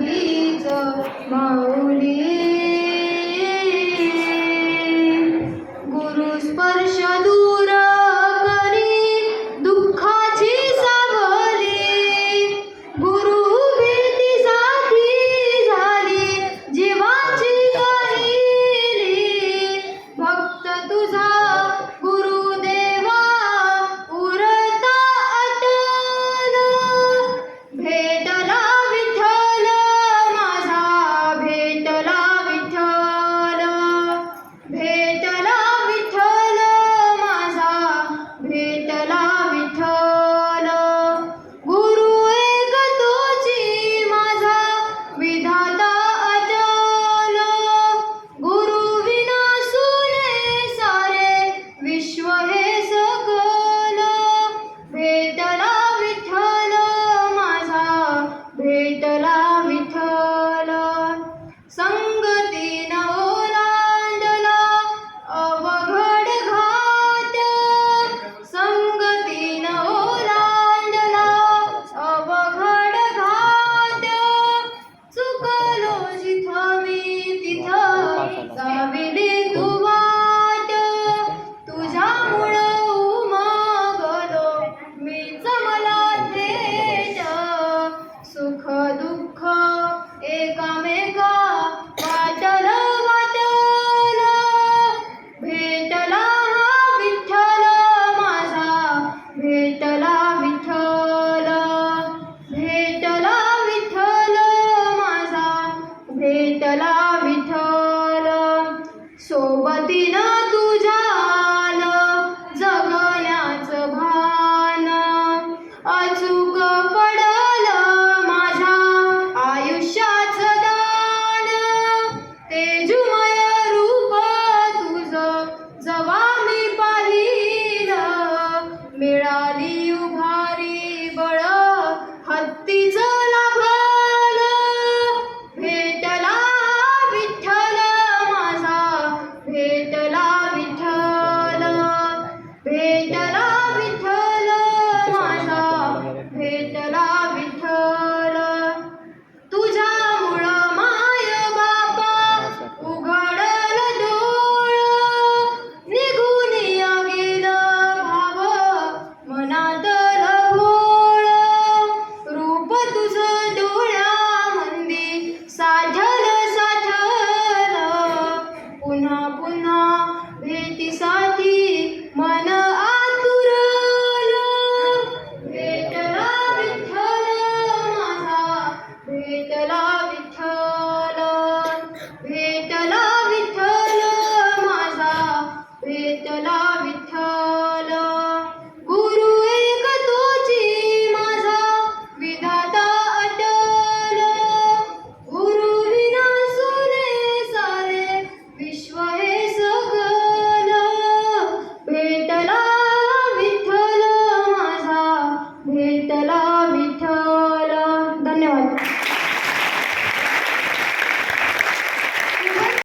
हीच माऊली. गुरु स्पर्श दूर करी दुःखाची सावली. गुरु भेटी साथी झाली जीवाची गायली. भक्त तुझा गुरुदेवा उरता अटल. भेटला विठ्ठल माझा, भेटला विठ्ठल. भेटला विठ्ठल माझा, भेटला विठ्ठल. गुरु एक तोची माझा विधाता अचल. गुरु विना सुने सारे विश्व हे सकल. भेटला विठ्ठल माझा, भेटला विठ्ठल. संगतीन ओलांडला अवघड घाट. संगतीन ओलांडला अवघड घाट. चुकलो जिथं मी तिथं जाविली तू वाट. तुझ्यामुळं उमगलो मीच मला थेट. सुख दुःख एकामेका वाटल वाटल. भेटला हा विठ्ठल माझा, भेटला विठ्ठल. भेटला विठ्ठल माझा, भेटला विठ्ठल. सोबतीनं तुझ्या आलं जगण्याचं भान. अचूक पडलं माझ्या आयुष्याचं दान. तेजोमय रूप तुझं जवा मी पाहिलं. मिळाली उभारी बळ हत्तीचं लाभलं. भेटला विठ्ठल माझा, भेटला विठ्ठल. भेटला विठ्ठल माझा, भेटला विठ्ठल. तुझ्यामुळं माय बापा उघडल डोळ. निघून गेलं भाव मनातल भोळ. रूप तुझं डोळ्यामंदी साठल साठल. पुन्हा पुन्हा भेटीसाठी मन आतुरल. भेटला विठ्ठल माझा, भेटला विठ्ठल. भेटला विठ्ठल माझा, भेटला विठ्ठल.